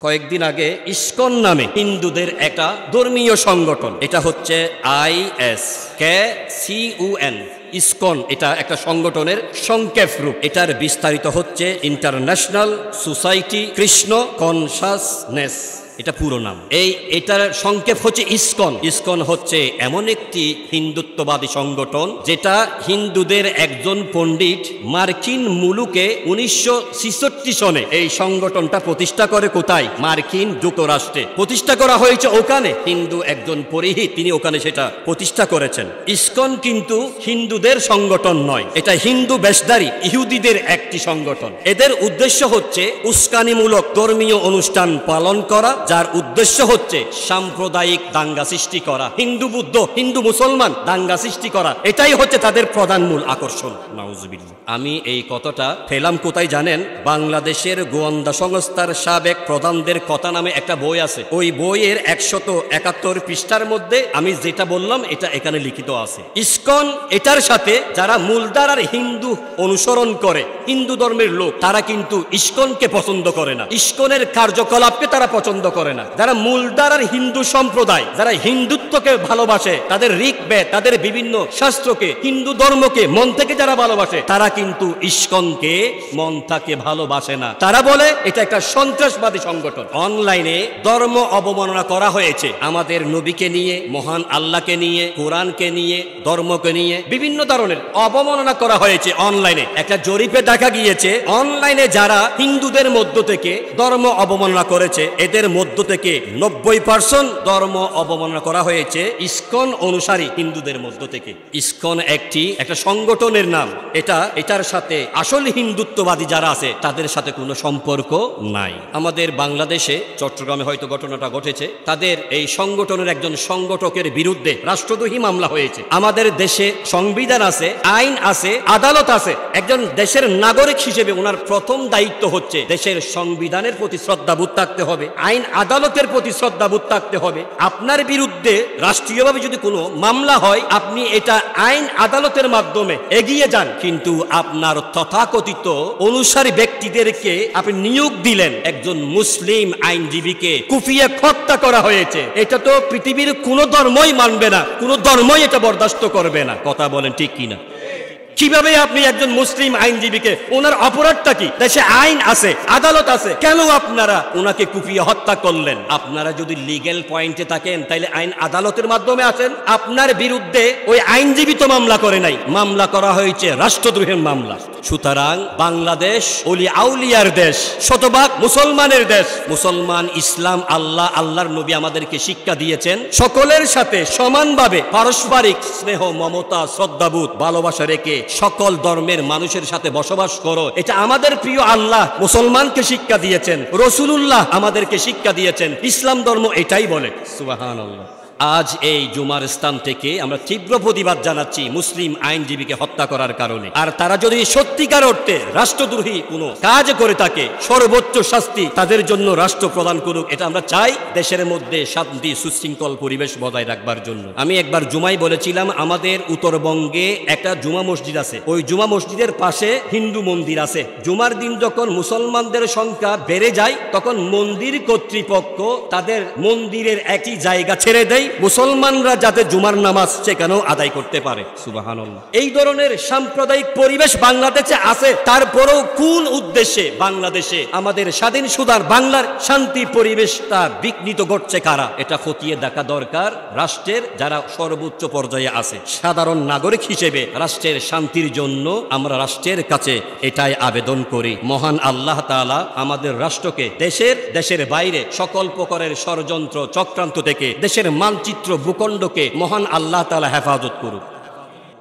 কয়েকদিন আগে ইসকন নামে হিন্দুদের একটা ধর্মীয় সংগঠন, এটা হচ্ছে ISKCON ইসকন, এটা একটা সংগঠনের সংক্ষেপ রূপ। এটার বিস্তারিত হচ্ছে ইন্টারন্যাশনাল সোসাইটি কৃষ্ণ কনসাসনেস, এটা পুরো নাম। এটার সংক্ষেপ হচ্ছে ইসকন। ইসকন হচ্ছে এমন একটি হিন্দুত্ববাদী সংগঠন যেটা হিন্দুদের একজন পণ্ডিত মার্কিন মুলুকে 1966 সনে এই সংগঠনটা প্রতিষ্ঠা করে। কোথায়? মার্কিন যুক্তরাষ্ট্রে প্রতিষ্ঠা করা হয়েছে। ওখানে হিন্দু একজন পুরোহিত, তিনি ওখানে সেটা প্রতিষ্ঠা করেছেন। ইসকন কিন্তু হিন্দুদের সংগঠন নয়, এটা হিন্দু বেশধারী ইহুদিদের একটি সংগঠন। এদের উদ্দেশ্য হচ্ছে উস্কানিমূলক ধর্মীয় অনুষ্ঠান পালন করা, যার উদ্দেশ্য হচ্ছে সাম্প্রদায়িক দাঙ্গা সৃষ্টি করা, হিন্দু বুদ্ধ হিন্দু মুসলমান দাঙ্গা সৃষ্টি করা, এটাই হচ্ছে তাদের প্রধান মূল আকর্ষণ। নাউজুবিল্লাহ। আমি এই কথাটা পেলাম কোথায় জানেন? বাংলাদেশের গোয়েন্দা সংস্থার সাবেক প্রধানদের কথা নামে একটা বই আছে। ওই বইয়ের 171 পৃষ্ঠার মধ্যে আমি যেটা বললাম এটা এখানে লিখিত আছে। ইসকন এটার সাথে যারা মূলধারার হিন্দু অনুসরণ করে, হিন্দু ধর্মের লোক, তারা কিন্তু ইসকনকে পছন্দ করে না, ইসকনের কার্যকলাপকে তারা পছন্দ করে না। যারা মূলধারার হিন্দু সম্প্রদায়, যারা হিন্দুত্বকে ভালোবাসে, তাদের ঋগ্বেদ, তাদের বিভিন্ন শাস্ত্রকে, হিন্দু ধর্মকে মন থেকে যারা ভালোবাসে, তারা কিন্তু ইসকনকে মন থেকে ভালোবাসে না। তারা বলে এটা একটা সন্ত্রাসবাদী সংগঠন। অনলাইনে ধর্ম অবমাননা করা হয়েছে, আমাদের নবীকে নিয়ে, মহান আল্লাহকে নিয়ে, কোরআনকে নিয়ে, ধর্মকে নিয়ে বিভিন্ন ধরনের অবমাননা করা হয়েছে অনলাইনে। একটা জরিপে দেখা গিয়েছে অনলাইনে যারা হিন্দুদের মধ্য থেকে ধর্ম অবমাননা করেছে, এদের মধ্য থেকে 90% ধর্ম অবমাননা করা হয়েছে ইসকন অনুসারী হিন্দুদের মধ্য থেকে। ইসকন একটা সংগঠনের নাম। এটার সাথে আসল হিন্দুত্ববাদী যারা আছে তাদের সাথে কোনো সম্পর্ক নাই। আমাদের বাংলাদেশে চট্টগ্রামে হয়তো ঘটনাটা ঘটেছে, তাদের এই সংগঠনের একজন সংগঠকের বিরুদ্ধে রাষ্ট্রদ্রোহী মামলা হয়েছে। আমাদের দেশে সংবিধান আছে, আইন আছে, আদালত আছে। একজন দেশের নাগরিক হিসেবে ওনার প্রথম দায়িত্ব হচ্ছে দেশের সংবিধানের প্রতি শ্রদ্ধাবোধ থাকতে হবে, আইন আদালতের প্রতি শ্রদ্ধাবোধ থাকতে হবে। আপনার বিরুদ্ধে রাষ্ট্রীয়ভাবে যদি কোনো মামলা হয়, আপনি এটা আইন আদালতের মাধ্যমে এগিয়ে যান, কিন্তু আপনার তথাকথিত অনুসারী ব্যক্তিদেরকে আপনি নিয়োগ দিলেন। একজন মুসলিম আইনজীবীকে কুপিয়ে হত্যা করা হয়েছে, এটা তো পৃথিবীর কোনো ধর্মই মানবে না, কোনো ধর্মই এটা বরদাস্ত করবে না। কথা বলেন ঠিক কিনা? কিভাবে আপনি একজন মুসলিম আইনজীবীকে, ওনার অপরাধটা কি? দেশে আইন আছে, আদালত আছে, কেন আপনারা ওনাকে কুপিয়ে হত্যা করলেন? আপনারা যদি লিগ্যাল পয়েন্টে থাকেন তাহলে আইন আদালতের মাধ্যমে আসেন। আপনার বিরুদ্ধে ওই আইনজীবী তো মামলা করে নাই, মামলা করা হয়েছে রাষ্ট্রদ্রোহের মামলা। সুতরাং বাংলাদেশ ওলি আউলিয়ার দেশ, শতভাগ মুসলমানের দেশ। মুসলমান, ইসলাম, আল্লাহর নবী আমাদেরকে শিক্ষা দিয়েছেন সকলের সাথে সমানভাবে পারস্পরিক স্নেহ, মমতা, শ্রদ্ধাবোধ, ভালোবাসা রেখে সকল ধর্মের মানুষের সাথে বসবাস করো। এটা আমাদের প্রিয় আল্লাহ মুসলমানকে শিক্ষা দিয়েছেন, রাসূলুল্লাহ আমাদেরকে শিক্ষা দিয়েছেন। ইসলাম ধর্ম এটাই বলে। সুবহানাল্লাহ। আজ এই জুমার স্থান থেকে আমরা তীব্র প্রতিবাদ জানাচ্ছি মুসলিম আইনজীবীকে হত্যা করার কারণে। আর তারা যদি সত্যিকার অর্থে রাষ্ট্রদ্রোহী কোনো কাজ করে থাকে, সর্বোচ্চ শাস্তি তাদের জন্য রাষ্ট্র প্রদান করুক। এটা আমরা চাই দেশের মধ্যে শান্তি সুশৃঙ্খল পরিবেশ বজায় রাখবার জন্য। আমি একবার জুমায় বলেছিলাম, আমাদের উত্তরবঙ্গে একটা জুমা মসজিদ আছে, ওই জুমা মসজিদের পাশে হিন্দু মন্দির আছে। জুমার দিন যখন মুসলমানদের সংখ্যা বেড়ে যায়, তখন মন্দির কর্তৃপক্ষ তাদের মন্দিরের একটি জায়গা ছেড়ে দেয় মুসলমানরা যাতে জুমার নামাজ সেখানেও আদায় করতে পারে। সুবহানাল্লাহ। এই ধরনের সাম্প্রদায়িক পরিবেশ বাংলাদেশে আছে, তারপরেও কোন উদ্দেশ্যে বাংলাদেশে আমাদের স্বাধীন সুদার বাংলার শান্তি পরিবেশটা বিঘ্নিত ঘটছে কারা? এটা খতিয়ে দেখা দরকার। রাষ্ট্রের যারা সর্বোচ্চ পর্যায়ে আছে, সাধারণ নাগরিক হিসেবে রাষ্ট্রের শান্তির জন্য আমরা রাষ্ট্রের কাছে এটাই আবেদন করি, মহান আল্লাহ তাআলা আমাদের রাষ্ট্রকে দেশের বাইরে সকল প্রকারের ষড়যন্ত্র চক্রান্ত থেকে, দেশের মানচিত্র ভূখণ্ডকে মহান আল্লাহ তাআলা হেফাজত করুক।